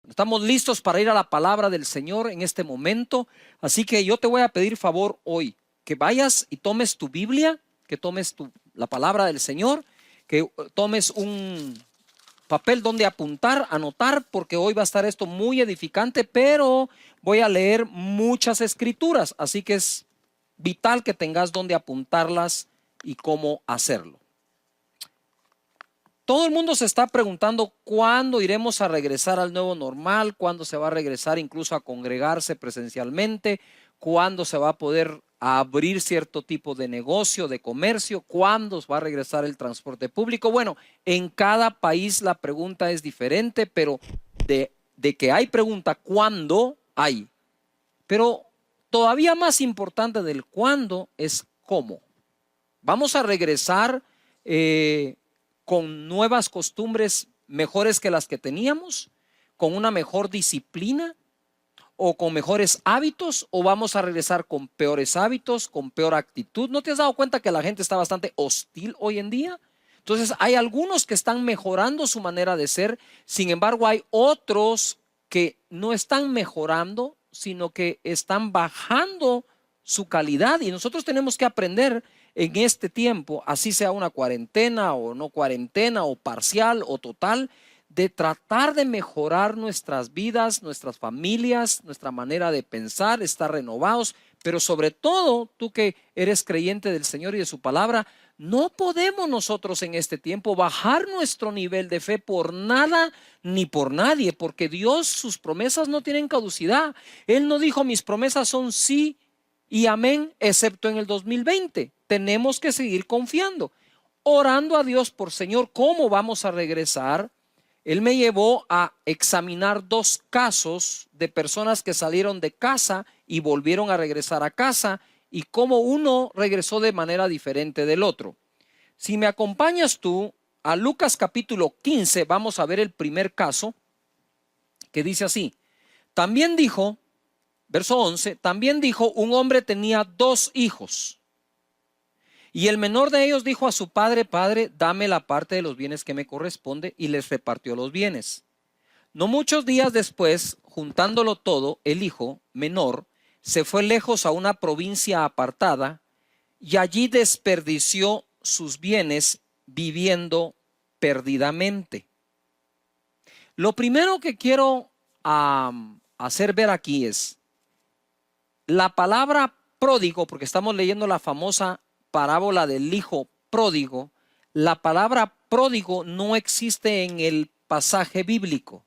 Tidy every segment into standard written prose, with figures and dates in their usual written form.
Estamos listos para ir a la palabra del Señor en este momento. Así que yo te voy a pedir favor hoy que vayas y tomes tu Biblia, que tomes la palabra del Señor, que tomes un papel donde apuntar, anotar, porque hoy va a estar esto muy edificante, pero voy a leer muchas escrituras, así que es vital que tengas donde apuntarlas y cómo hacerlo. Todo el mundo se está preguntando cuándo iremos a regresar al nuevo normal, cuándo se va a regresar incluso a congregarse presencialmente, cuándo se va a poder abrir cierto tipo de negocio, de comercio, cuándo va a regresar el transporte público. Bueno, en cada país la pregunta es diferente, pero de que hay pregunta cuándo hay. Pero todavía más importante del cuándo es cómo. Vamos a regresar con nuevas costumbres mejores que las que teníamos, con una mejor disciplina o con mejores hábitos, o vamos a regresar con peores hábitos, con peor actitud. ¿No te has dado cuenta que la gente está bastante hostil hoy en día? Entonces hay algunos que están mejorando su manera de ser, sin embargo hay otros que no están mejorando, sino que están bajando su calidad, y nosotros tenemos que aprender en este tiempo, así sea una cuarentena o no cuarentena o parcial o total, de tratar de mejorar nuestras vidas, nuestras familias, nuestra manera de pensar, estar renovados, pero sobre todo tú que eres creyente del Señor y de su palabra, no podemos nosotros en este tiempo bajar nuestro nivel de fe por nada ni por nadie, porque Dios, sus promesas no tienen caducidad. Él no dijo mis promesas son sí y amén, excepto en el 2020. Tenemos que seguir confiando, orando a Dios por Señor, ¿cómo vamos a regresar? Él me llevó a examinar dos casos de personas que salieron de casa y volvieron a regresar a casa, y cómo uno regresó de manera diferente del otro. Si me acompañas tú a Lucas capítulo 15, vamos a ver el primer caso, que dice así. También dijo, verso 11, también dijo, un hombre tenía 2 hijos. Y el menor de ellos dijo a su padre, Padre, dame la parte de los bienes que me corresponde, y les repartió los bienes. No muchos días después, juntándolo todo, el hijo menor se fue lejos a una provincia apartada y allí desperdició sus bienes viviendo perdidamente. Lo primero que quiero hacer ver aquí es la palabra pródigo, porque estamos leyendo la famosa parábola del hijo pródigo. La palabra pródigo no existe en el pasaje bíblico.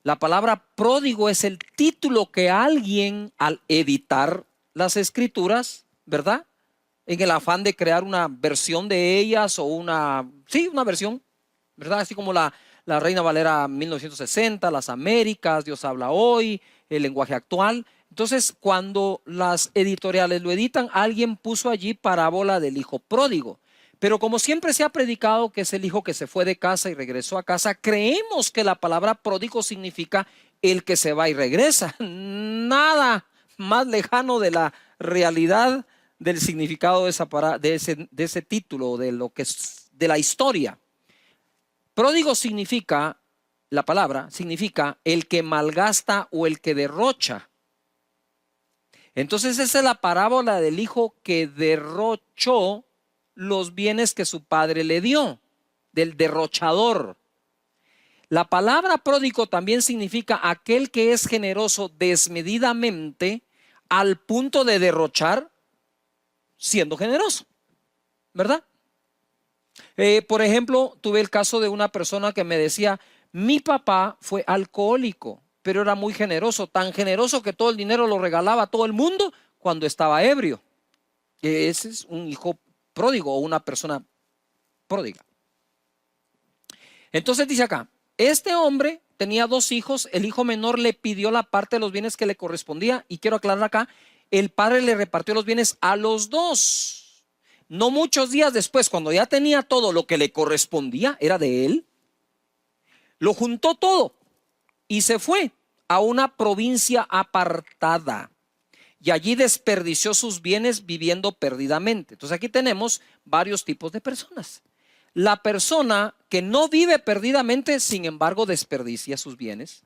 La palabra pródigo es el título que alguien, al editar las escrituras, ¿verdad?, en el afán de crear una versión de ellas o una versión, ¿verdad?, así como la Reina Valera 1960, las Américas, Dios habla hoy, el lenguaje actual. Entonces, cuando las editoriales lo editan, alguien puso allí parábola del hijo pródigo. Pero como siempre se ha predicado que es el hijo que se fue de casa y regresó a casa, creemos que la palabra pródigo significa el que se va y regresa. Nada más lejano de la realidad del significado de ese título, de lo que es de la historia. Pródigo significa, la palabra significa el que malgasta o el que derrocha. Entonces esa es la parábola del hijo que derrochó los bienes que su padre le dio, del derrochador. La palabra pródigo también significa aquel que es generoso desmedidamente al punto de derrochar siendo generoso, ¿verdad? Por ejemplo, tuve el caso de una persona que me decía, mi papá fue alcohólico, pero era muy generoso, tan generoso que todo el dinero lo regalaba a todo el mundo cuando estaba ebrio. Ese es un hijo pródigo o una persona pródiga. Entonces dice acá, este hombre tenía 2 hijos, el hijo menor le pidió la parte de los bienes que le correspondía, y quiero aclarar acá, el padre le repartió los bienes a los 2. No muchos días después, cuando ya tenía todo lo que le correspondía, era de él, lo juntó todo y se fue a una provincia apartada. Y allí desperdició sus bienes viviendo perdidamente. Entonces aquí tenemos varios tipos de personas. La persona que no vive perdidamente, sin embargo, desperdicia sus bienes.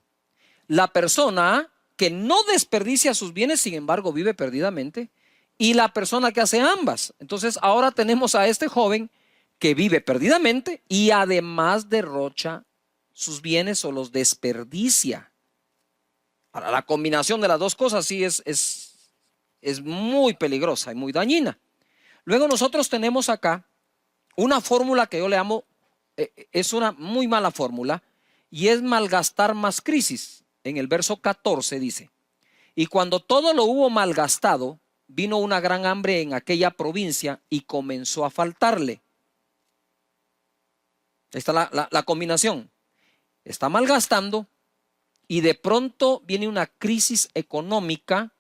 La persona que no desperdicia sus bienes, sin embargo, vive perdidamente. Y la persona que hace ambas. Entonces, ahora tenemos a este joven que vive perdidamente y además derrocha sus bienes o los desperdicia. Ahora, la combinación de las dos cosas sí es muy peligrosa y muy dañina. Luego nosotros tenemos acá una fórmula que yo le llamo, es una muy mala fórmula, y es malgastar más crisis. En el verso 14 dice, y cuando todo lo hubo malgastado, vino una gran hambre en aquella provincia y comenzó a faltarle. Ahí está la combinación. Está malgastando y de pronto viene una crisis económica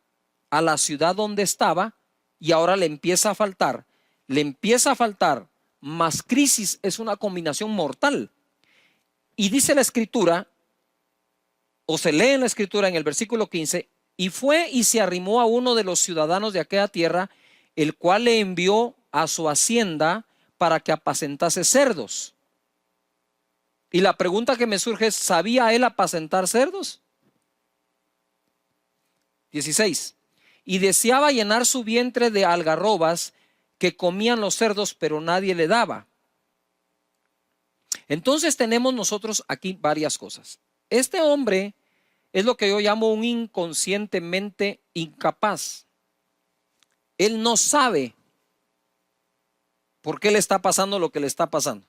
a la ciudad donde estaba y ahora le empieza a faltar. Le empieza a faltar más crisis, es una combinación mortal. Y dice la escritura, o se lee en la escritura en el versículo 15, y fue y se arrimó a uno de los ciudadanos de aquella tierra, el cual le envió a su hacienda para que apacentase cerdos. Y la pregunta que me surge es, ¿sabía él apacentar cerdos? 16. Y deseaba llenar su vientre de algarrobas que comían los cerdos, pero nadie le daba. Entonces tenemos nosotros aquí varias cosas. Este hombre es lo que yo llamo un inconscientemente incapaz. Él no sabe por qué le está pasando lo que le está pasando.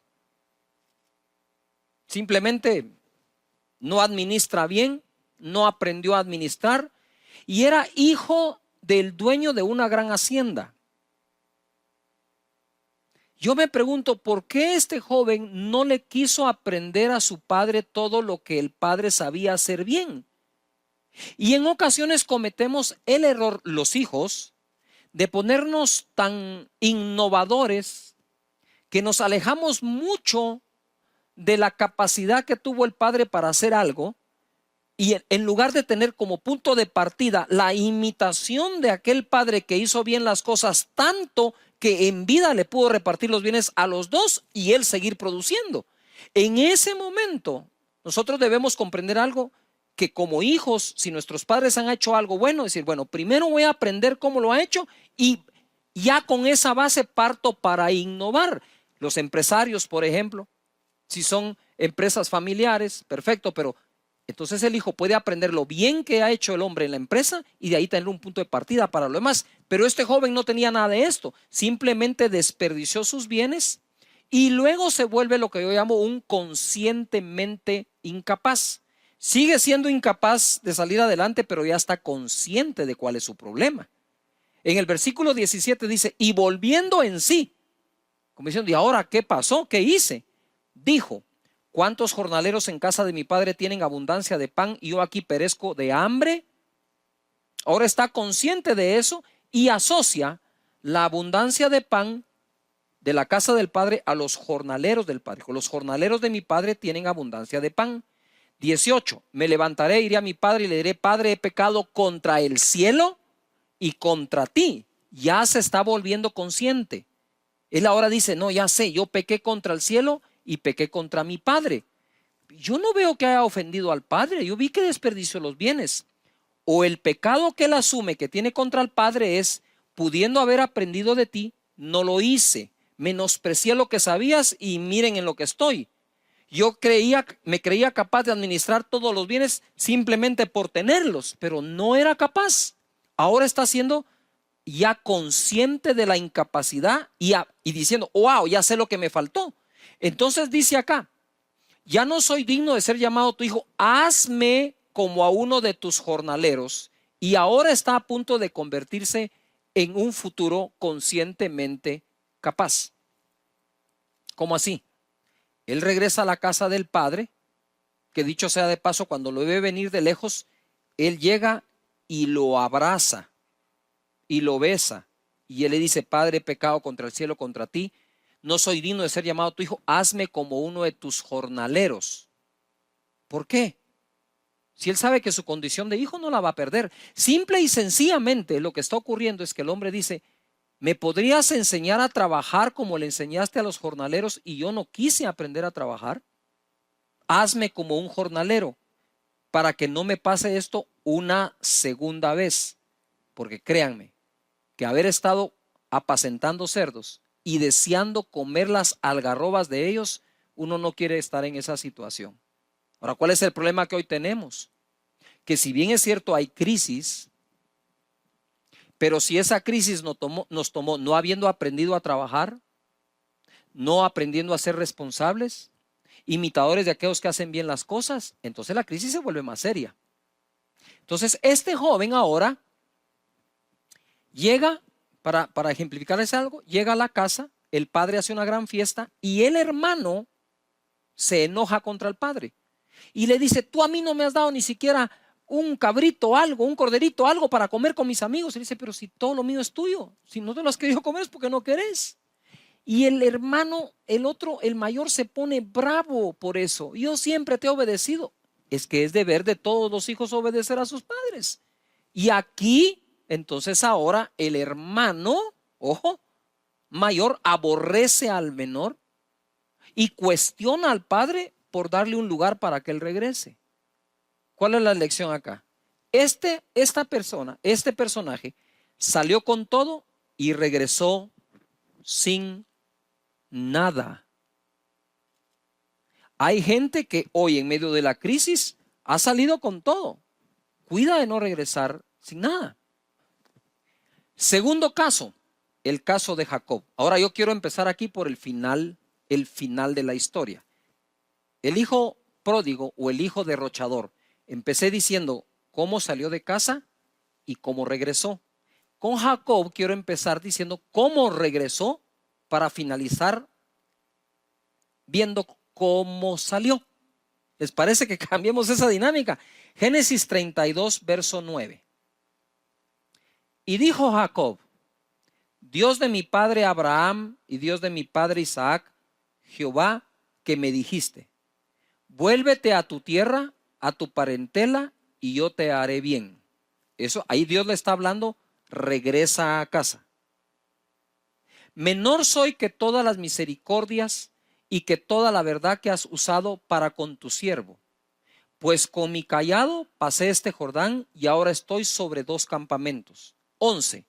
Simplemente no administra bien, no aprendió a administrar y era hijo del dueño de una gran hacienda. Yo me pregunto, ¿por qué este joven no le quiso aprender a su padre todo lo que el padre sabía hacer bien? Y en ocasiones cometemos el error, los hijos, de ponernos tan innovadores que nos alejamos mucho de la capacidad que tuvo el padre para hacer algo, y en lugar de tener como punto de partida la imitación de aquel padre que hizo bien las cosas tanto que en vida le pudo repartir los bienes a los dos y él seguir produciendo. En ese momento nosotros debemos comprender algo, que como hijos, si nuestros padres han hecho algo bueno, decir, bueno, primero voy a aprender cómo lo ha hecho y ya con esa base parto para innovar. Los empresarios, por ejemplo, si son empresas familiares, perfecto, pero entonces el hijo puede aprender lo bien que ha hecho el hombre en la empresa y de ahí tener un punto de partida para lo demás. Pero este joven no tenía nada de esto, simplemente desperdició sus bienes y luego se vuelve lo que yo llamo un conscientemente incapaz. Sigue siendo incapaz de salir adelante, pero ya está consciente de cuál es su problema. En el versículo 17 dice, y volviendo en sí, como diciendo, ¿y ahora qué pasó? ¿Qué hice? Dijo, ¿cuántos jornaleros en casa de mi padre tienen abundancia de pan y yo aquí perezco de hambre? Ahora está consciente de eso y asocia la abundancia de pan de la casa del padre a los jornaleros del padre. Los jornaleros de mi padre tienen abundancia de pan. 18, me levantaré, iré a mi padre y le diré, Padre, he pecado contra el cielo y contra ti. Ya se está volviendo consciente. Él ahora dice, no, ya sé, yo pequé contra el cielo y pequé contra mi padre. Yo no veo que haya ofendido al padre, yo vi que desperdició los bienes. O el pecado que él asume que tiene contra el padre es, pudiendo haber aprendido de ti, no lo hice, menosprecié lo que sabías y miren en lo que estoy. Yo me creía capaz de administrar todos los bienes simplemente por tenerlos, pero no era capaz. Ahora está siendo ya consciente de la incapacidad y diciendo, wow, ya sé lo que me faltó. Entonces dice acá, ya no soy digno de ser llamado tu hijo, hazme como a uno de tus jornaleros. Y ahora está a punto de convertirse en un futuro conscientemente capaz. ¿Cómo así? Él regresa a la casa del padre, que dicho sea de paso, cuando lo ve venir de lejos, él llega y lo abraza y lo besa. Y él le dice, Padre, he pecado contra el cielo, contra ti. No soy digno de ser llamado tu hijo. Hazme como uno de tus jornaleros. ¿Por qué? Si él sabe que su condición de hijo no la va a perder. Simple y sencillamente lo que está ocurriendo es que el hombre dice, ¿me podrías enseñar a trabajar como le enseñaste a los jornaleros y yo no quise aprender a trabajar? Hazme como un jornalero. para que no me pase esto una segunda vez. Porque créanme, que haber estado apacentando cerdos y deseando comer las algarrobas de ellos, uno no quiere estar en esa situación. Ahora, ¿cuál es el problema que hoy tenemos? Que si bien es cierto hay crisis, pero si esa crisis nos tomó no habiendo aprendido a trabajar, no aprendiendo a ser responsables, imitadores de aquellos que hacen bien las cosas, entonces la crisis se vuelve más seria. Entonces este joven ahora llega, para ejemplificarles algo, llega a la casa, el padre hace una gran fiesta y el hermano se enoja contra el padre y le dice: tú a mí no me has dado ni siquiera un cabrito, algo, un corderito, algo para comer con mis amigos. Y dice: pero si todo lo mío es tuyo, si no te lo has querido comer es porque no querés. Y el hermano, el otro, el mayor, se pone bravo por eso. Yo siempre te he obedecido. Es que es deber de todos los hijos obedecer a sus padres. Y aquí, entonces ahora el hermano, ojo, mayor aborrece al menor y cuestiona al padre por darle un lugar para que él regrese. ¿Cuál es la lección acá? Este personaje salió con todo y regresó sin nada. Hay gente que hoy en medio de la crisis ha salido con todo. Cuida de no regresar sin nada. Segundo caso, el caso de Jacob. Ahora yo quiero empezar aquí por el final de la historia. El hijo pródigo o el hijo derrochador. Empecé diciendo cómo salió de casa y cómo regresó. Con Jacob quiero empezar diciendo cómo regresó para finalizar viendo cómo salió. ¿Les parece que cambiemos esa dinámica? Génesis 32, verso 9. Y dijo Jacob: Dios de mi padre Abraham y Dios de mi padre Isaac, Jehová, que me dijiste: vuélvete a tu tierra, a tu parentela, y yo te haré bien. Eso, ahí Dios le está hablando: regresa a casa. Menor soy que todas las misericordias y que toda la verdad que has usado para con tu siervo. Pues con mi cayado pasé este Jordán y ahora estoy sobre 2 campamentos. 11.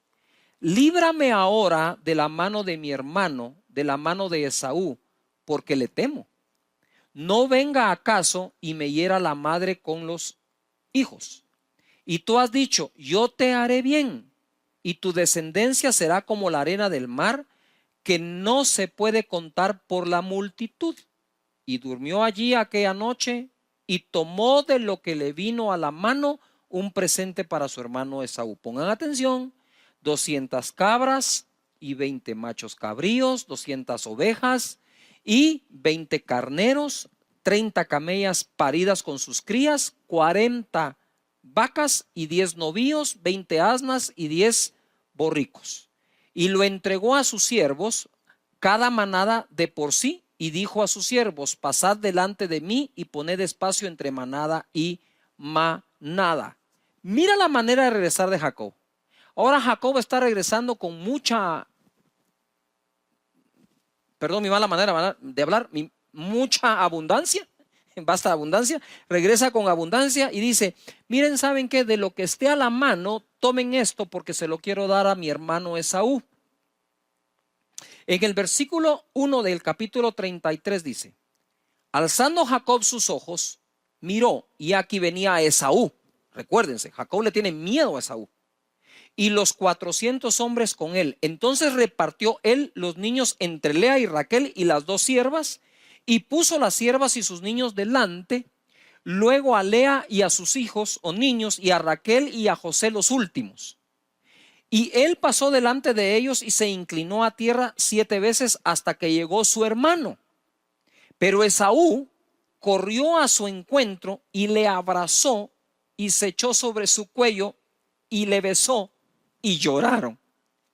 Líbrame ahora de la mano de mi hermano, de la mano de Esaú, porque le temo. No venga acaso y me hiera la madre con los hijos. Y tú has dicho: yo te haré bien, y tu descendencia será como la arena del mar, que no se puede contar por la multitud. Y durmió allí aquella noche y tomó de lo que le vino a la mano un presente para su hermano Esaú. Pongan atención: 200 cabras y 20 machos cabríos, 200 ovejas y 20 carneros, 30 camellas paridas con sus crías, 40 vacas y 10 novillos, 20 asnas y 10 borricos. Y lo entregó a sus siervos, cada manada de por sí, y dijo a sus siervos: pasad delante de mí y poned espacio entre manada y manada. Mira la manera de regresar de Jacob. Ahora Jacob está regresando con mucha, perdón mi mala manera de hablar, mucha abundancia, basta abundancia, regresa con abundancia y dice: miren, ¿saben qué? De lo que esté a la mano, tomen esto porque se lo quiero dar a mi hermano Esaú. En el versículo 1 del capítulo 33 dice: alzando Jacob sus ojos, miró y aquí venía Esaú. Recuérdense, Jacob le tiene miedo a Esaú. Y los 400 hombres con él. Entonces repartió él los niños entre Lea y Raquel y las 2 siervas, y puso las siervas y sus niños delante, luego a Lea y a sus hijos o niños, y a Raquel y a José los últimos. Y él pasó delante de ellos y se inclinó a tierra 7 veces hasta que llegó su hermano. Pero Esaú corrió a su encuentro y le abrazó y se echó sobre su cuello y le besó y lloraron.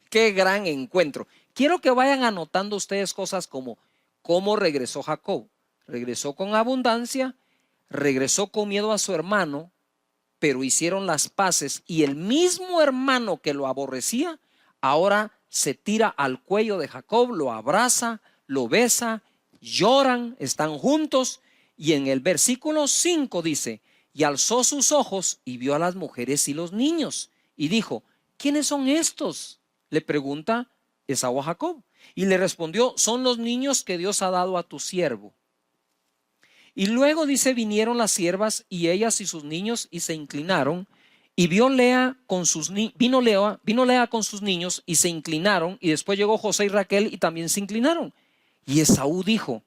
Qué gran encuentro. Quiero que vayan anotando ustedes cosas como cómo regresó Jacob. Regresó con abundancia, regresó con miedo a su hermano, pero hicieron las paces, y el mismo hermano que lo aborrecía ahora se tira al cuello de Jacob, lo abraza, lo besa, lloran, están juntos. Y en el versículo 5 dice: y alzó sus ojos y vio a las mujeres y los niños. Y dijo, ¿quiénes son estos?, le pregunta Esaú a Jacob. Y le respondió, son los niños que Dios ha dado a tu siervo. Y luego dice, vinieron las siervas y ellas y sus niños y se inclinaron. Y vino Lea con sus niños y se inclinaron. Y después llegó José y Raquel y también se inclinaron. Y Esaú dijo,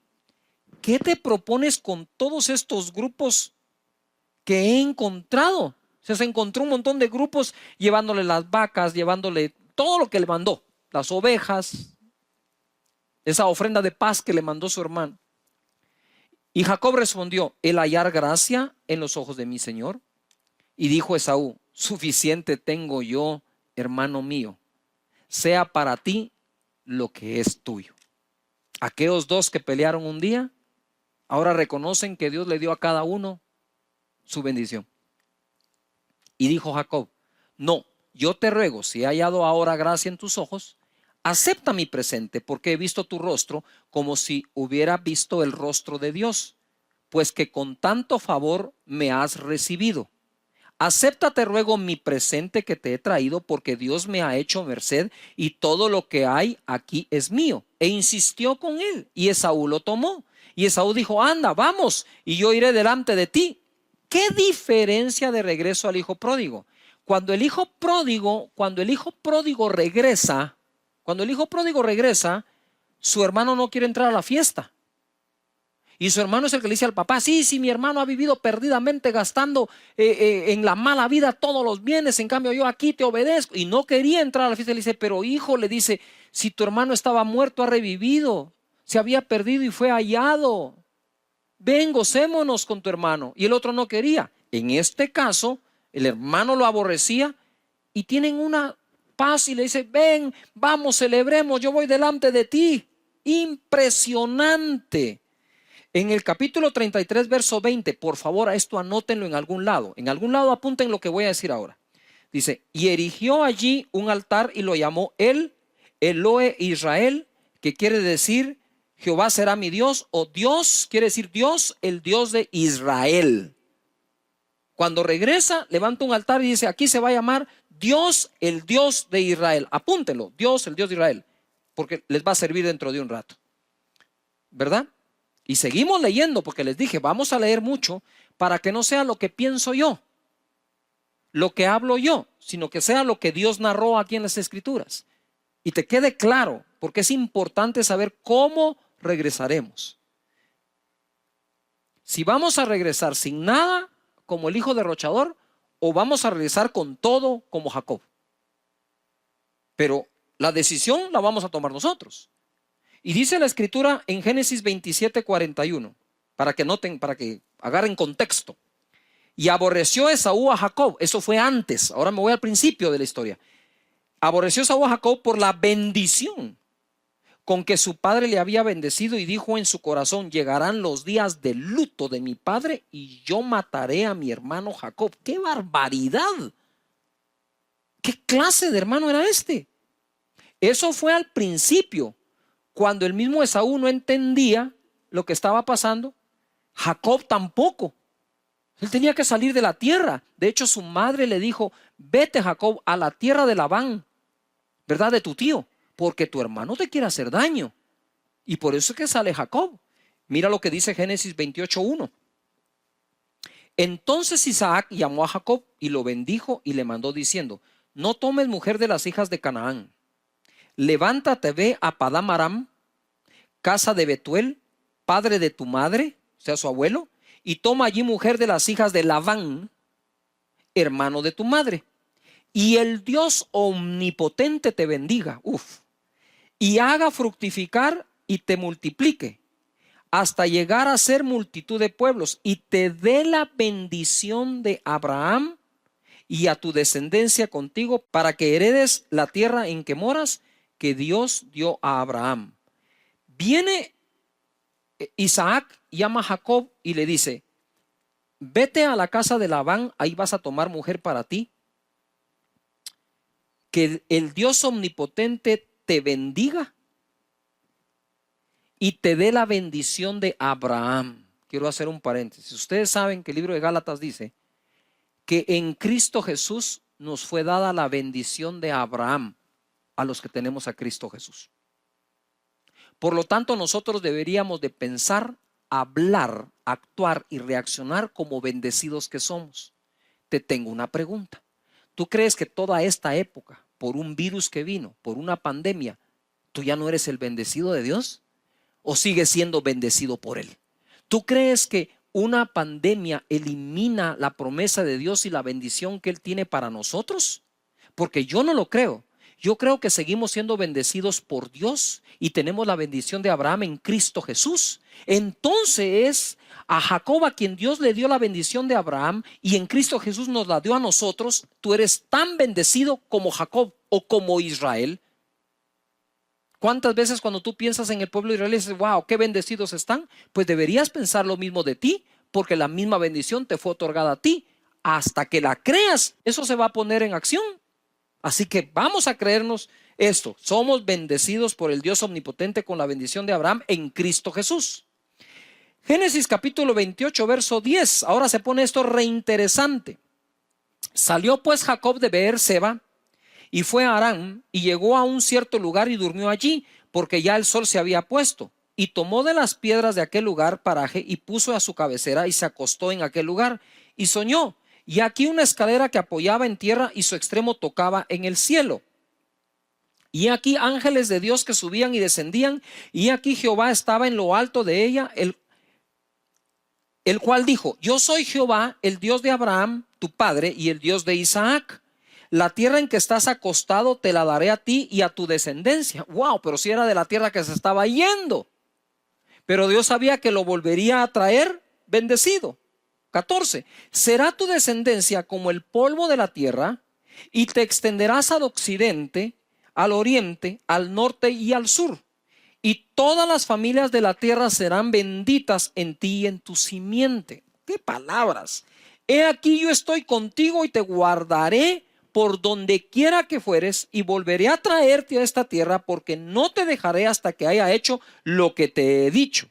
¿qué te propones con todos estos grupos que he encontrado? O sea, se encontró un montón de grupos llevándole las vacas, llevándole todo lo que le mandó, las ovejas, esa ofrenda de paz que le mandó su hermano. Y Jacob respondió, el hallar gracia en los ojos de mi señor. Y dijo Esaú, suficiente tengo yo, hermano mío, sea para ti lo que es tuyo. Aquellos dos que pelearon un día, ahora reconocen que Dios le dio a cada uno su bendición. Y dijo Jacob, no, yo te ruego, si he hallado ahora gracia en tus ojos, acepta mi presente, porque he visto tu rostro como si hubiera visto el rostro de Dios, pues que con tanto favor me has recibido. Acepta, te ruego, mi presente que te he traído, porque Dios me ha hecho merced y todo lo que hay aquí es mío. E insistió con él, y Esaú lo tomó. Y Esaú dijo, anda, vamos, y yo iré delante de ti. ¿Qué diferencia de regreso al hijo pródigo? Cuando el hijo pródigo regresa, su hermano no quiere entrar a la fiesta. Y su hermano es el que le dice al papá, sí, mi hermano ha vivido perdidamente gastando en la mala vida todos los bienes, en cambio yo aquí te obedezco. Y no quería entrar a la fiesta. Le dice, pero hijo, le dice, si tu hermano estaba muerto, ha revivido, se había perdido y fue hallado. Ven, gocémonos con tu hermano. Y el otro no quería. En este caso, el hermano lo aborrecía y tienen una paz y le dice, ven, vamos, celebremos, yo voy delante de ti. Impresionante. En el capítulo 33, verso 20, por favor, a esto anótenlo en algún lado. En algún lado apunten lo que voy a decir ahora. Dice, y erigió allí un altar y lo llamó Elohe Israel, que quiere decir Jehová será mi Dios, o Dios quiere decir Dios, el Dios de Israel. Cuando regresa, levanta un altar y dice, aquí se va a llamar Dios, el Dios de Israel. Apúntenlo, Dios, el Dios de Israel, porque les va a servir dentro de un rato. ¿Verdad? Y seguimos leyendo, porque les dije, vamos a leer mucho para que no sea lo que pienso yo, lo que hablo yo, sino que sea lo que Dios narró aquí en las Escrituras. Y te quede claro, porque es importante saber cómo regresaremos. Si vamos a regresar sin nada, como el hijo derrochador, o vamos a regresar con todo, como Jacob. Pero la decisión la vamos a tomar nosotros. Y dice la Escritura en Génesis 27, 41, para que noten, para que agarren contexto. Y aborreció Esaú a Jacob. Eso fue antes. Ahora me voy al principio de la historia. Aborreció Esaú a Jacob por la bendición con que su padre le había bendecido, y dijo en su corazón, llegarán los días de luto de mi padre y yo mataré a mi hermano Jacob. ¡Qué barbaridad! ¿Qué clase de hermano era este? Eso fue al principio, cuando el mismo Esaú no entendía lo que estaba pasando. Jacob tampoco. Él tenía que salir de la tierra. De hecho, su madre le dijo, vete, Jacob, a la tierra de Labán, ¿verdad?, de tu tío, porque tu hermano te quiere hacer daño. Y por eso es que sale Jacob. Mira lo que dice Génesis 28:1. Entonces Isaac llamó a Jacob y lo bendijo y le mandó diciendo, no tomes mujer de las hijas de Canaán. Levántate, ve a Padán Aram, casa de Betuel, padre de tu madre, o sea, su abuelo, y toma allí mujer de las hijas de Labán, hermano de tu madre. Y el Dios omnipotente te bendiga, y haga fructificar y te multiplique, hasta llegar a ser multitud de pueblos, y te dé la bendición de Abraham y a tu descendencia contigo, para que heredes la tierra en que moras, que Dios dio a Abraham. Viene Isaac, llama a Jacob y le dice, vete a la casa de Labán, ahí vas a tomar mujer para ti. Que el Dios omnipotente te bendiga y te dé la bendición de Abraham. quiero hacer un paréntesis. Ustedes saben que el libro de Gálatas dice que en Cristo Jesús nos fue dada la bendición de Abraham a los que tenemos a Cristo Jesús. Por lo tanto, nosotros deberíamos de pensar, hablar, actuar y reaccionar como bendecidos que somos. Te tengo una pregunta. ¿Tú crees que toda esta época, por un virus que vino, por una pandemia, tú ya no eres el bendecido de Dios? ¿O sigues siendo bendecido por Él? ¿Tú crees que una pandemia elimina la promesa de Dios y la bendición que Él tiene para nosotros? Porque yo no lo creo. Yo creo que seguimos siendo bendecidos por Dios y tenemos la bendición de Abraham en Cristo Jesús. Entonces, a Jacob, a quien Dios le dio la bendición de Abraham y en Cristo Jesús nos la dio a nosotros, tú eres tan bendecido como Jacob o como Israel. ¿Cuántas veces cuando tú piensas en el pueblo de Israel dices, wow, qué bendecidos están? Pues deberías pensar lo mismo de ti, porque la misma bendición te fue otorgada a ti. Hasta que la creas, eso se va a poner en acción. Así que vamos a creernos esto. Somos bendecidos por el Dios omnipotente con la bendición de Abraham en Cristo Jesús. Génesis capítulo 28, verso 10. Ahora se pone esto reinteresante. Salió pues Jacob de Beer-seba y fue a Harán y llegó a un cierto lugar y durmió allí, porque ya el sol se había puesto. Y tomó de las piedras de aquel lugar paraje y puso a su cabecera y se acostó en aquel lugar y soñó. Y aquí una escalera que apoyaba en tierra y su extremo tocaba en el cielo. Y aquí ángeles de Dios que subían y descendían. Y aquí Jehová estaba en lo alto de ella, el cual dijo: yo soy Jehová, el Dios de Abraham, tu padre, y el Dios de Isaac. La tierra en que estás acostado te la daré a ti y a tu descendencia. Wow, pero si era de la tierra que se estaba yendo. Pero Dios sabía que lo volvería a traer bendecido. 14. Será tu descendencia como el polvo de la tierra, y te extenderás al occidente, al oriente, al norte y al sur. Y todas las familias de la tierra serán benditas en ti y en tu simiente. ¡Qué palabras! He aquí yo estoy contigo y te guardaré por donde quiera que fueres, y volveré a traerte a esta tierra, porque no te dejaré hasta que haya hecho lo que te he dicho.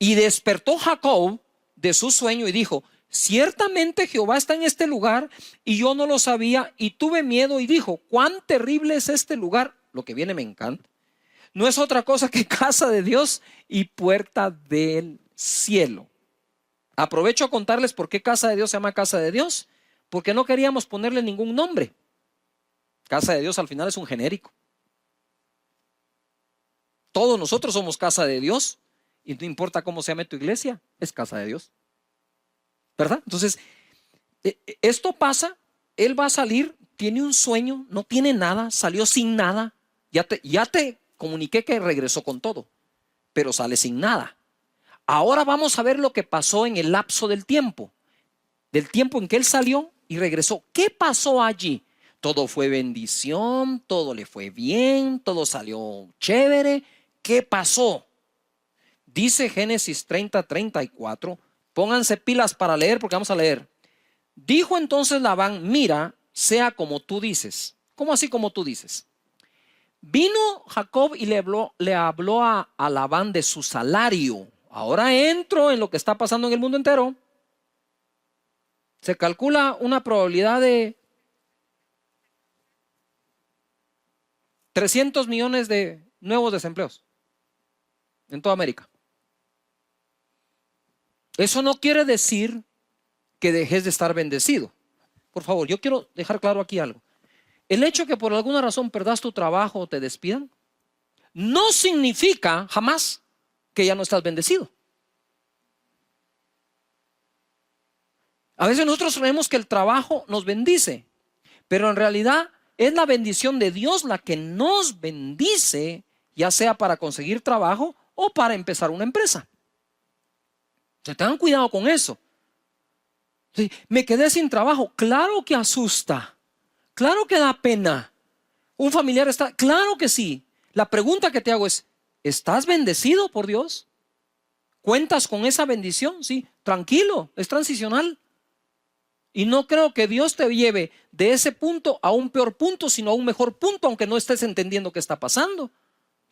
Y despertó Jacob de su sueño y dijo: ciertamente Jehová está en este lugar y yo no lo sabía, y tuve miedo y dijo: cuán terrible es este lugar. Lo que viene me encanta. No es otra cosa que casa de Dios y puerta del cielo. Aprovecho a contarles por qué casa de Dios se llama casa de Dios. Porque no queríamos ponerle ningún nombre. Casa de Dios al final es un genérico. Todos nosotros somos casa de Dios. Y no importa cómo se llame tu iglesia, es casa de Dios. ¿Verdad? Entonces, esto pasa. Él va a salir, tiene un sueño, no tiene nada, salió sin nada. Ya te comuniqué que regresó con todo, pero sale sin nada. Ahora vamos a ver lo que pasó en el lapso del tiempo en que él salió y regresó. ¿Qué pasó allí? Todo fue bendición, todo le fue bien, todo salió chévere. ¿Qué pasó? Dice Génesis 30:34. Pónganse pilas para leer, porque vamos a leer. Dijo entonces Labán: mira, sea como tú dices. ¿Cómo así como tú dices? Vino Jacob y le habló a Labán de su salario. Ahora entro en lo que está pasando en el mundo entero. Se calcula una probabilidad de 300 millones de nuevos desempleos en toda América. Eso no quiere decir que dejes de estar bendecido. Por favor, yo quiero dejar claro aquí algo. El hecho que por alguna razón perdas tu trabajo o te despidan, no significa jamás que ya no estás bendecido. A veces nosotros creemos que el trabajo nos bendice, pero en realidad es la bendición de Dios la que nos bendice, ya sea para conseguir trabajo o para empezar una empresa. Se tengan cuidado con eso. Sí, me quedé sin trabajo. Claro que asusta. Claro que da pena. Un familiar está. Claro que sí. La pregunta que te hago es: ¿estás bendecido por Dios? ¿Cuentas con esa bendición? Sí, tranquilo, es transicional. Y no creo que Dios te lleve de ese punto a un peor punto, sino a un mejor punto, aunque no estés entendiendo qué está pasando.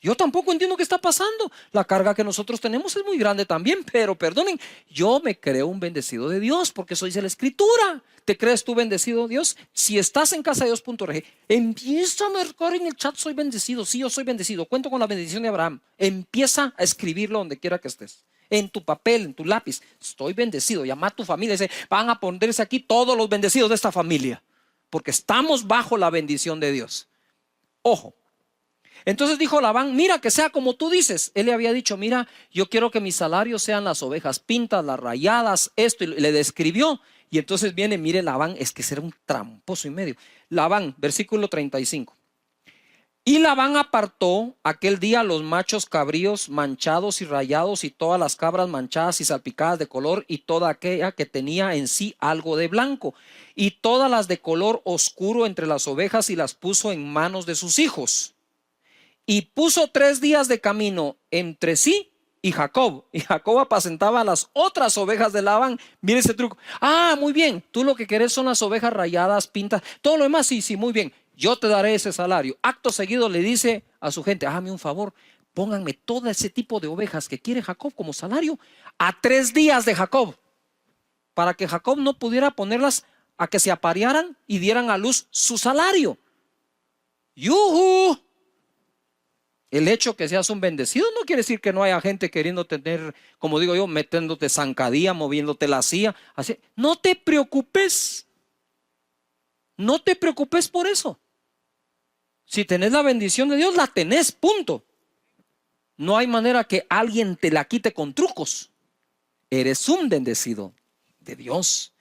Yo tampoco entiendo qué está pasando. La carga que nosotros tenemos es muy grande también, pero perdonen, yo me creo un bendecido de Dios porque eso dice la Escritura. ¿Te crees tú bendecido de Dios? Si estás en casaddios.org, empieza a marcar en el chat: soy bendecido. Sí, yo soy bendecido. Cuento con la bendición de Abraham. Empieza a escribirlo donde quiera que estés. En tu papel, en tu lápiz: estoy bendecido. Llama a tu familia y dice: van a ponerse aquí todos los bendecidos de esta familia, porque estamos bajo la bendición de Dios. Ojo. Entonces dijo Labán: mira, que sea como tú dices. Él le había dicho: mira, yo quiero que mi salario sean las ovejas pintas, las rayadas, esto, y le describió. Y entonces viene, mire, Labán, es que será un tramposo y medio. Labán, versículo 35. Y Labán apartó aquel día los machos cabríos manchados y rayados, y todas las cabras manchadas y salpicadas de color, y toda aquella que tenía en sí algo de blanco, y todas las de color oscuro entre las ovejas, y las puso en manos de sus hijos. Y puso 3 días de camino entre sí y Jacob. Y Jacob apacentaba las otras ovejas de Labán. Mire ese truco. Ah, muy bien. Tú lo que querés son las ovejas rayadas, pintas. Todo lo demás, sí, muy bien. Yo te daré ese salario. Acto seguido le dice a su gente: hágame un favor, pónganme todo ese tipo de ovejas que quiere Jacob como salario a 3 días de Jacob, para que Jacob no pudiera ponerlas a que se aparearan y dieran a luz su salario. ¡Yuhu! El hecho que seas un bendecido no quiere decir que no haya gente queriendo tener, como digo yo, metiéndote zancadilla, moviéndote la silla. Así. No te preocupes. No te preocupes por eso. Si tenés la bendición de Dios, la tenés, punto. No hay manera que alguien te la quite con trucos. Eres un bendecido de Dios.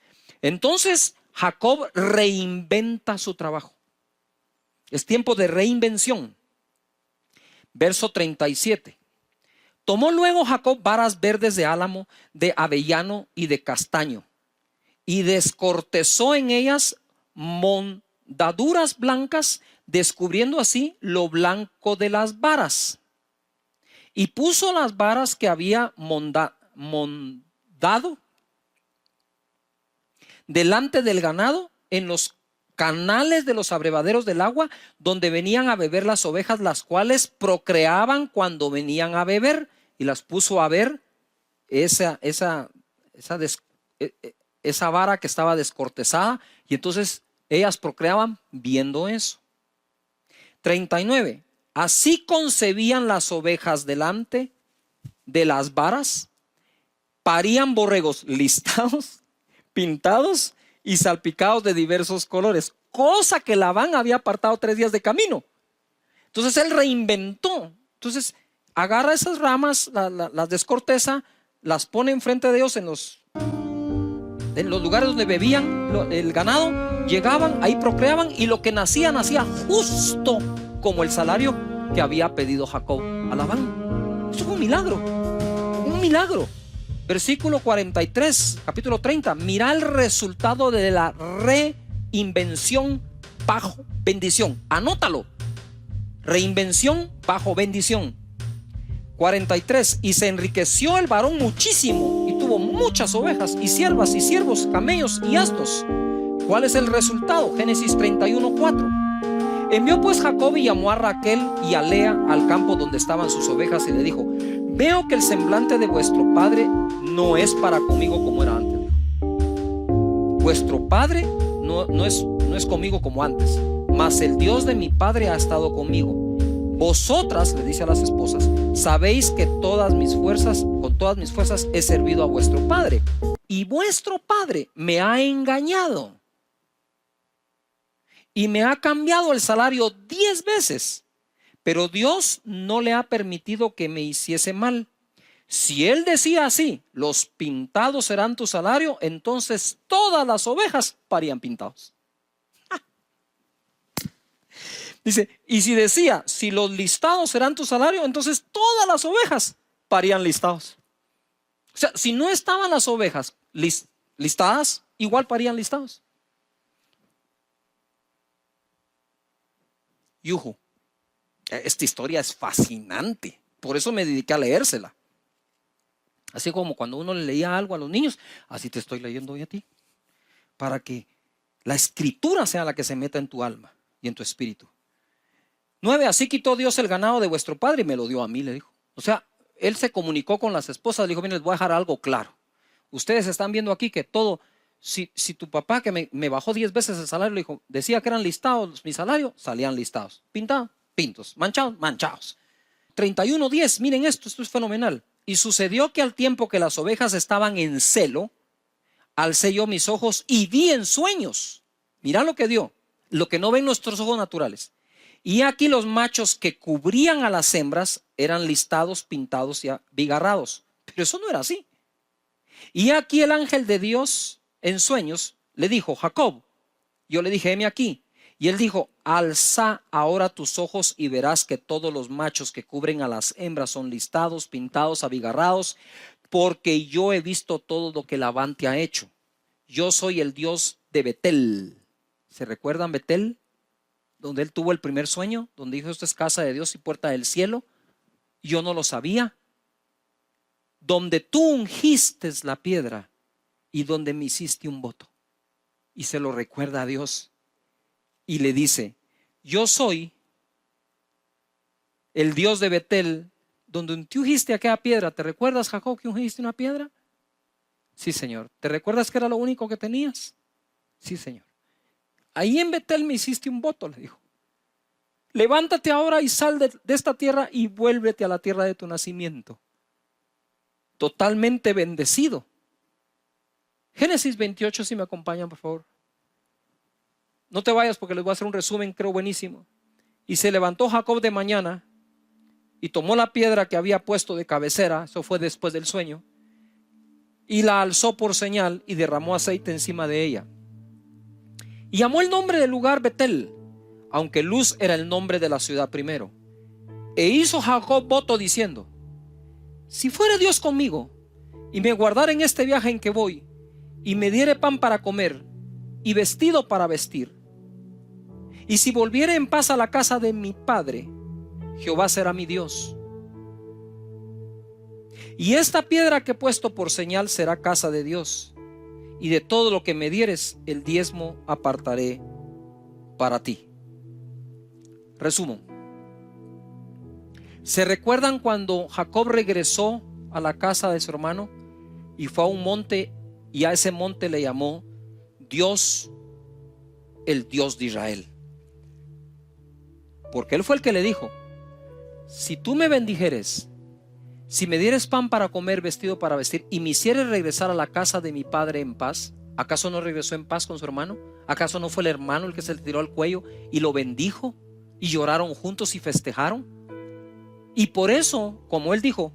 Entonces Jacob reinventa su trabajo. Es tiempo de reinvención. Verso 37. Tomó luego Jacob varas verdes de álamo, de avellano y de castaño, y descortezó en ellas mondaduras blancas, descubriendo así lo blanco de las varas. Y puso las varas que había mondado delante del ganado en los canales de los abrevaderos del agua, donde venían a beber las ovejas, las cuales procreaban cuando venían a beber. Y las puso a ver esa vara que estaba descortezada, y entonces ellas procreaban viendo eso. 39. Así concebían las ovejas delante de las varas, parían borregos listados, pintados y salpicados de diversos colores, cosa que Labán había apartado 3 días de camino. Entonces él reinventó. Entonces agarra esas ramas, las descorteza, las pone enfrente de ellos en los lugares donde bebían el ganado, llegaban, ahí procreaban, y lo que nacía justo como el salario que había pedido Jacob a Labán. Eso fue un milagro, un milagro. Versículo 43, capítulo 30. Mira el resultado de la reinvención bajo bendición. Anótalo. Reinvención bajo bendición. 43. Y se enriqueció el varón muchísimo, y tuvo muchas ovejas y siervas y siervos, camellos y asnos. ¿Cuál es el resultado? Génesis 31:4. Envió pues Jacob y llamó a Raquel y a Lea al campo donde estaban sus ovejas, y le dijo: veo que el semblante de vuestro padre no es para conmigo como era antes. Vuestro padre no es conmigo como antes, mas el Dios de mi padre ha estado conmigo. Vosotras, le dice a las esposas, sabéis que con todas mis fuerzas he servido a vuestro padre, y vuestro padre me ha engañado y me ha cambiado el salario 10 veces. Pero Dios no le ha permitido que me hiciese mal. Si él decía así: los pintados serán tu salario, entonces todas las ovejas parían pintados. Dice: y si decía: si los listados serán tu salario, entonces todas las ovejas parían listados. O sea, si no estaban las ovejas listadas, igual parían listados. Yuhu. Esta historia es fascinante. Por eso me dediqué a leérsela. Así como cuando uno le leía algo a los niños, así te estoy leyendo hoy a ti, para que la escritura sea la que se meta en tu alma y en tu espíritu. 9, así quitó Dios el ganado de vuestro padre y me lo dio a mí, le dijo. O sea, él se comunicó con las esposas, le dijo, miren, les voy a dejar algo claro. Ustedes están viendo aquí que todo, si tu papá que me bajó 10 veces el salario, le dijo, decía que eran listados mi salario, salían listados. Pintados, pintos. Manchados, manchados. 31:10, miren esto es fenomenal. Y sucedió que al tiempo que las ovejas estaban en celo, alcé yo mis ojos y vi en sueños. Mirá lo que dio, lo que no ven nuestros ojos naturales. Y aquí los machos que cubrían a las hembras eran listados, pintados y abigarrados. Pero eso no era así. Y aquí el ángel de Dios en sueños le dijo, Jacob. Yo le dije, heme aquí. Y él dijo, alza ahora tus ojos y verás que todos los machos que cubren a las hembras son listados, pintados, abigarrados, porque yo he visto todo lo que Labán te ha hecho. Yo soy el Dios de Betel. ¿Se recuerdan Betel? Donde él tuvo el primer sueño, donde dijo, esto es casa de Dios y puerta del cielo. Yo no lo sabía. Donde tú ungiste la piedra y donde me hiciste un voto. Y se lo recuerda a Dios. Y le dice, yo soy el Dios de Betel, donde tú ungiste aquella piedra. ¿Te recuerdas, Jacob, que ungiste una piedra? Sí, Señor. ¿Te recuerdas que era lo único que tenías? Sí, Señor. Ahí en Betel me hiciste un voto, le dijo. Levántate ahora y sal de esta tierra y vuélvete a la tierra de tu nacimiento. Totalmente bendecido. Génesis 28, si me acompañan, por favor. No te vayas porque les voy a hacer un resumen, creo buenísimo. Y se levantó Jacob de mañana y tomó la piedra que había puesto de cabecera, eso fue después del sueño, y la alzó por señal y derramó aceite encima de ella. Y llamó el nombre del lugar Betel, aunque Luz era el nombre de la ciudad primero. E hizo Jacob voto diciendo, si fuera Dios conmigo y me guardara en este viaje en que voy, y me diere pan para comer y vestido para vestir, y si volviere en paz a la casa de mi padre, Jehová será mi Dios. Y esta piedra que he puesto por señal será casa de Dios, y de todo lo que me dieres, el diezmo apartaré para ti. Resumo. ¿Se recuerdan cuando Jacob regresó a la casa de su hermano y fue a un monte, y a ese monte le llamó Dios, el Dios de Israel? Porque él fue el que le dijo, si tú me bendijeres, si me dieres pan para comer, vestido para vestir, y me hicieres regresar a la casa de mi padre en paz, ¿acaso no regresó en paz con su hermano? ¿Acaso no fue el hermano el que se le tiró al cuello y lo bendijo? Y lloraron juntos y festejaron. Y por eso, como él dijo,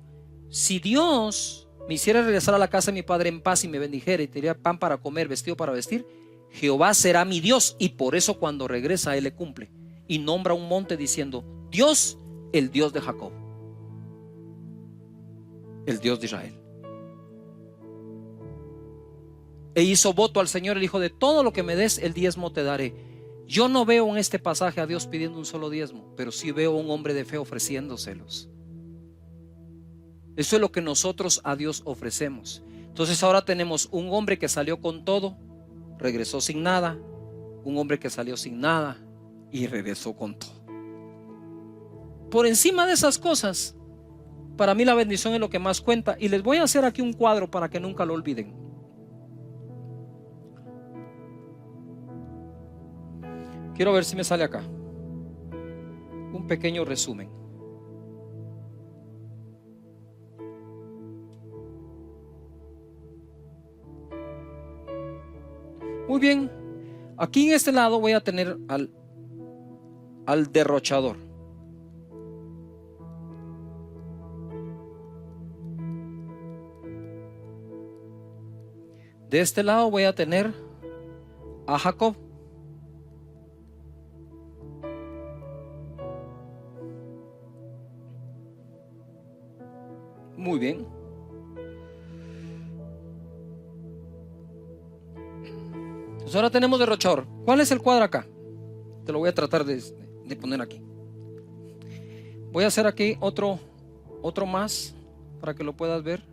si Dios me hiciera regresar a la casa de mi padre en paz y me bendijera y te diera pan para comer, vestido para vestir, Jehová será mi Dios. Y por eso cuando regresa él le cumple y nombra un monte diciendo, Dios, el Dios de Jacob, el Dios de Israel. E hizo voto al Señor, el hijo, de todo lo que me des, el diezmo te daré. Yo no veo en este pasaje a Dios pidiendo un solo diezmo, pero sí veo a un hombre de fe ofreciéndoselos. Eso es lo que nosotros a Dios ofrecemos. Entonces ahora tenemos un hombre que salió con todo, regresó sin nada, un hombre que salió sin nada y regresó con todo. Por encima de esas cosas, para mí la bendición es lo que más cuenta, y les voy a hacer aquí un cuadro para que nunca lo olviden. Quiero ver si me sale acá un pequeño resumen. Muy bien, aquí en este lado voy a tener al derrochador. De este lado voy a tener a Jacob. Muy bien. Entonces ahora tenemos derrochador. ¿Cuál es el cuadro acá? Te lo voy a tratar de poner aquí. Voy a hacer aquí otro más para que lo puedas ver.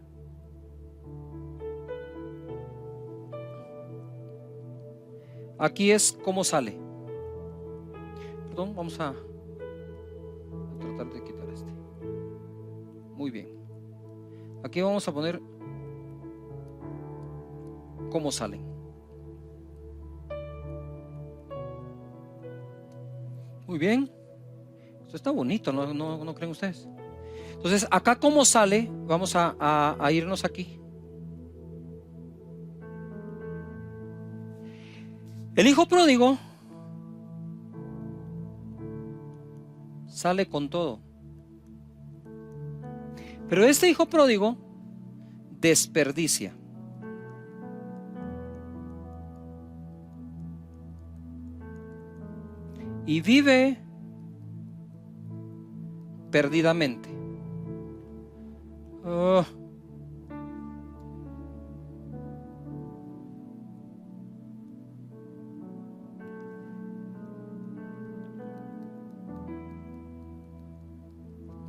Aquí es cómo sale. Perdón, vamos a Muy bien. Aquí vamos a poner cómo salen. Muy bien. Esto está bonito, ¿no creen ustedes? Entonces, acá cómo sale, vamos a irnos aquí. El hijo pródigo sale con todo. Pero este hijo pródigo desperdicia. Y vive perdidamente.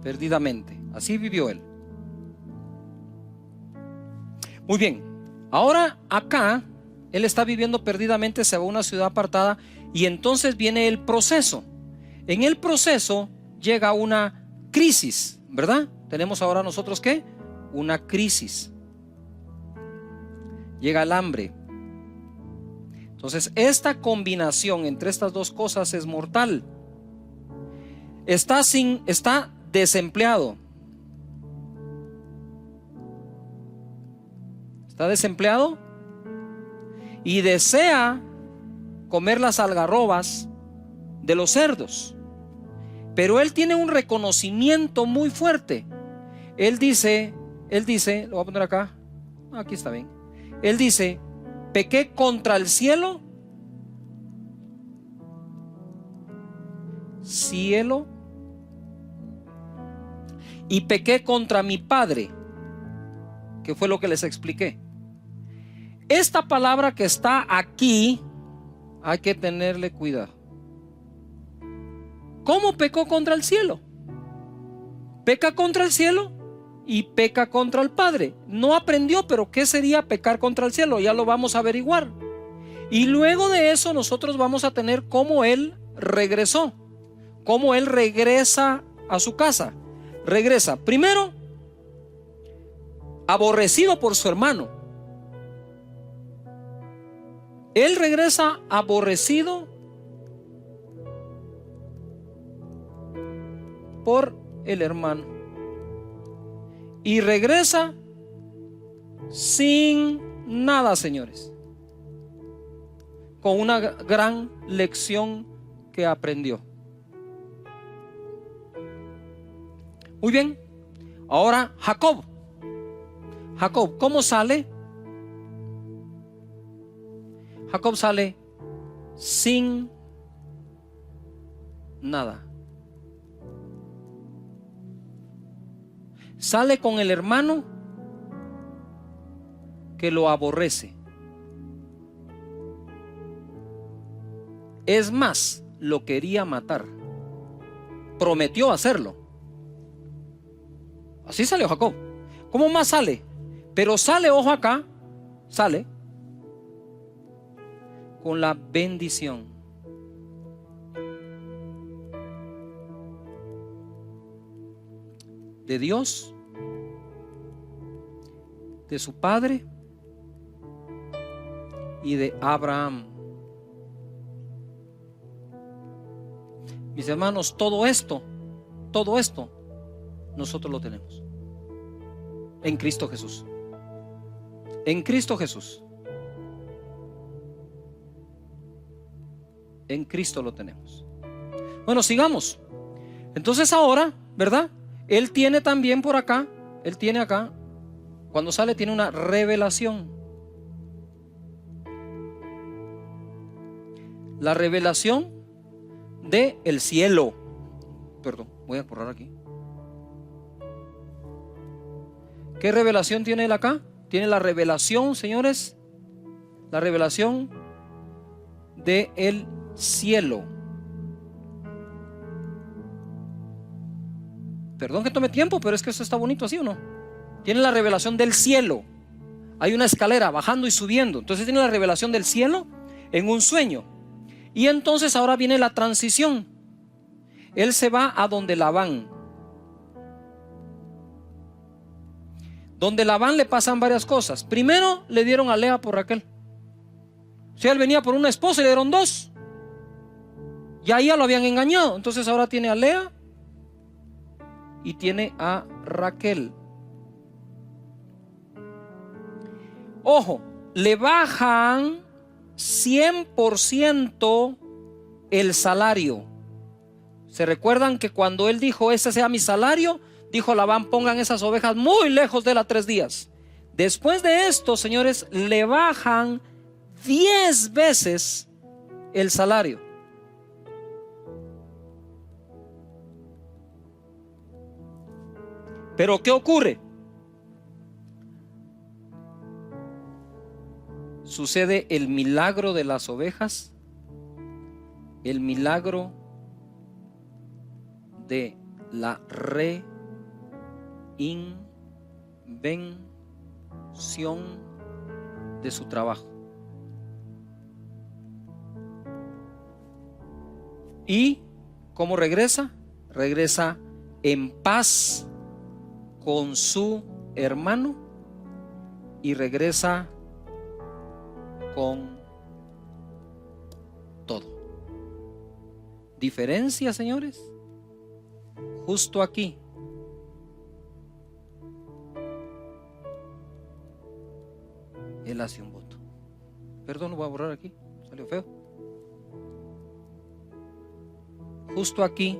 Perdidamente. Así vivió él. Muy bien. Ahora acá él está viviendo perdidamente, se va a una ciudad apartada y entonces viene el proceso. En el proceso llega una crisis, ¿verdad? Tenemos ahora nosotros ¿qué? Una crisis. Llega el hambre. Entonces esta combinación entre estas dos cosas es mortal. Está desempleado. Está desempleado y desea comer las algarrobas de los cerdos. Pero él tiene un reconocimiento muy fuerte. Él dice, lo voy a poner acá. Aquí está bien. Él dice, pequé contra el cielo, y pequé contra mi padre, que fue lo que les expliqué. Esta palabra que está aquí hay que tenerle cuidado. ¿Cómo pecó contra el cielo? Peca contra el cielo y peca contra el Padre. No aprendió, pero ¿qué sería pecar contra el cielo? Ya lo vamos a averiguar. Y luego de eso nosotros vamos a tener cómo él regresó, cómo él regresa a su casa. Regresa primero aborrecido por su hermano. Él regresa aborrecido por el hermano y regresa sin nada, señores, con una gran lección que aprendió. Muy bien. Ahora Jacob, ¿cómo sale? Jacob sale sin nada. Sale con el hermano que lo aborrece. Es más, lo quería matar. Prometió hacerlo. Así salió Jacob. ¿Cómo más sale? Pero sale, ojo acá, sale con la bendición. De Dios, de su padre y de Abraham. Mis hermanos, todo esto nosotros lo tenemos en Cristo Jesús. En Cristo Jesús. En Cristo lo tenemos. Bueno, sigamos. Entonces ahora, ¿verdad? Él tiene también por acá, él tiene acá, cuando sale tiene una revelación. La revelación de el cielo. Perdón, voy a borrar aquí. ¿Qué revelación tiene él acá? Tiene la revelación, señores, la revelación de el cielo. Perdón que tome tiempo, pero es que esto está bonito, ¿sí o no? Tiene la revelación del cielo. Hay una escalera bajando y subiendo. Entonces tiene la revelación del cielo en un sueño. Y entonces ahora viene la transición. Él se va a donde Labán. donde Labán le pasan varias cosas. Primero le dieron a Lea por Raquel. Si él venía por una esposa y le dieron dos, y ahí ya lo habían engañado. Entonces ahora tiene a Lea y tiene a Raquel. Ojo, le bajan 100% el salario. ¿Se recuerdan que cuando él dijo ese sea mi salario? Dijo Labán, pongan esas ovejas muy lejos de él a 3 días. Después de esto, señores, le bajan 10 veces el salario. Pero ¿qué ocurre? Sucede el milagro de las ovejas, el milagro de la reinvención de su trabajo. ¿Y cómo regresa? Regresa en paz con su hermano y regresa con todo. ¿Diferencia, señores? Justo aquí. Él hace un voto. Perdón, lo voy a borrar aquí. Salió feo. Justo aquí.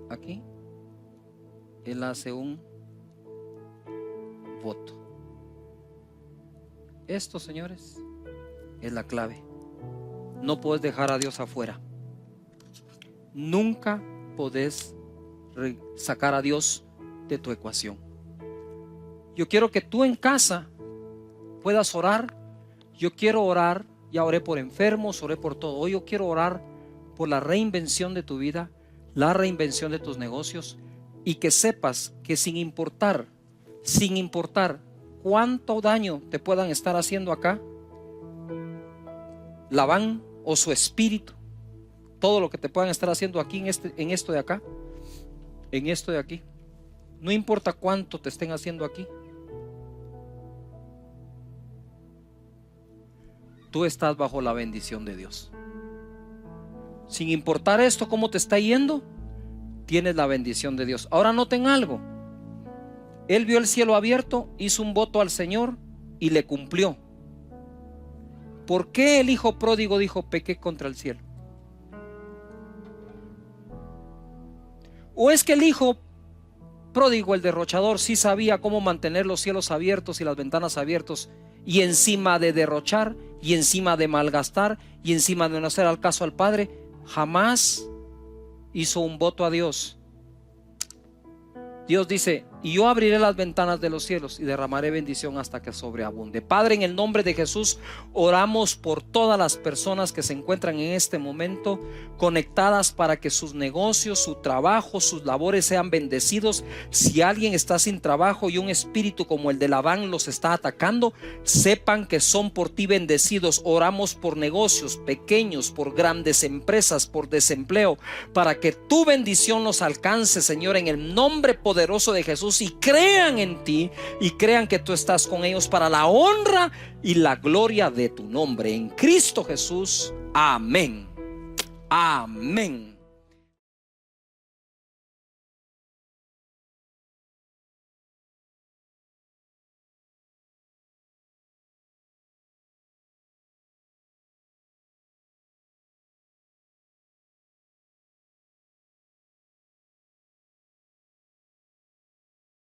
Aquí. Él hace un voto. Esto, señores, es la clave. No puedes dejar a Dios afuera. Nunca podés sacar a Dios de tu ecuación. Yo quiero que tú en casa puedas orar. Yo quiero orar. Ya oré por enfermos, oré por todo. Hoy yo quiero orar por la reinvención de tu vida, la reinvención de tus negocios, y que sepas que sin importar cuánto daño te puedan estar haciendo acá, Labán o su espíritu, todo lo que te puedan estar haciendo aquí en esto de acá, en esto de aquí, no importa cuánto te estén haciendo aquí, tú estás bajo la bendición de Dios. Sin importar esto, cómo te está yendo, tienes la bendición de Dios. Ahora noten algo. Él vio el cielo abierto, hizo un voto al Señor y le cumplió. ¿Por qué el hijo pródigo dijo pequé contra el cielo? ¿O es que el hijo pródigo, el derrochador, sí sabía cómo mantener los cielos abiertos y las ventanas abiertos, y encima de derrochar, y encima de malgastar, y encima de no hacer al caso al Padre, jamás hizo un voto a Dios? Dios dice: y yo abriré las ventanas de los cielos y derramaré bendición hasta que sobreabunde. Padre, en el nombre de Jesús, oramos por todas las personas que se encuentran en este momento conectadas para que sus negocios, su trabajo, sus labores sean bendecidos. Si alguien está sin trabajo y un espíritu como el de Labán los está atacando, sepan que son por ti bendecidos. Oramos por negocios pequeños, por grandes empresas, por desempleo, para que tu bendición los alcance, Señor, en el nombre poderoso de Jesús, y crean en ti y crean que tú estás con ellos para la honra y la gloria de tu nombre. En Cristo Jesús. Amén. Amén.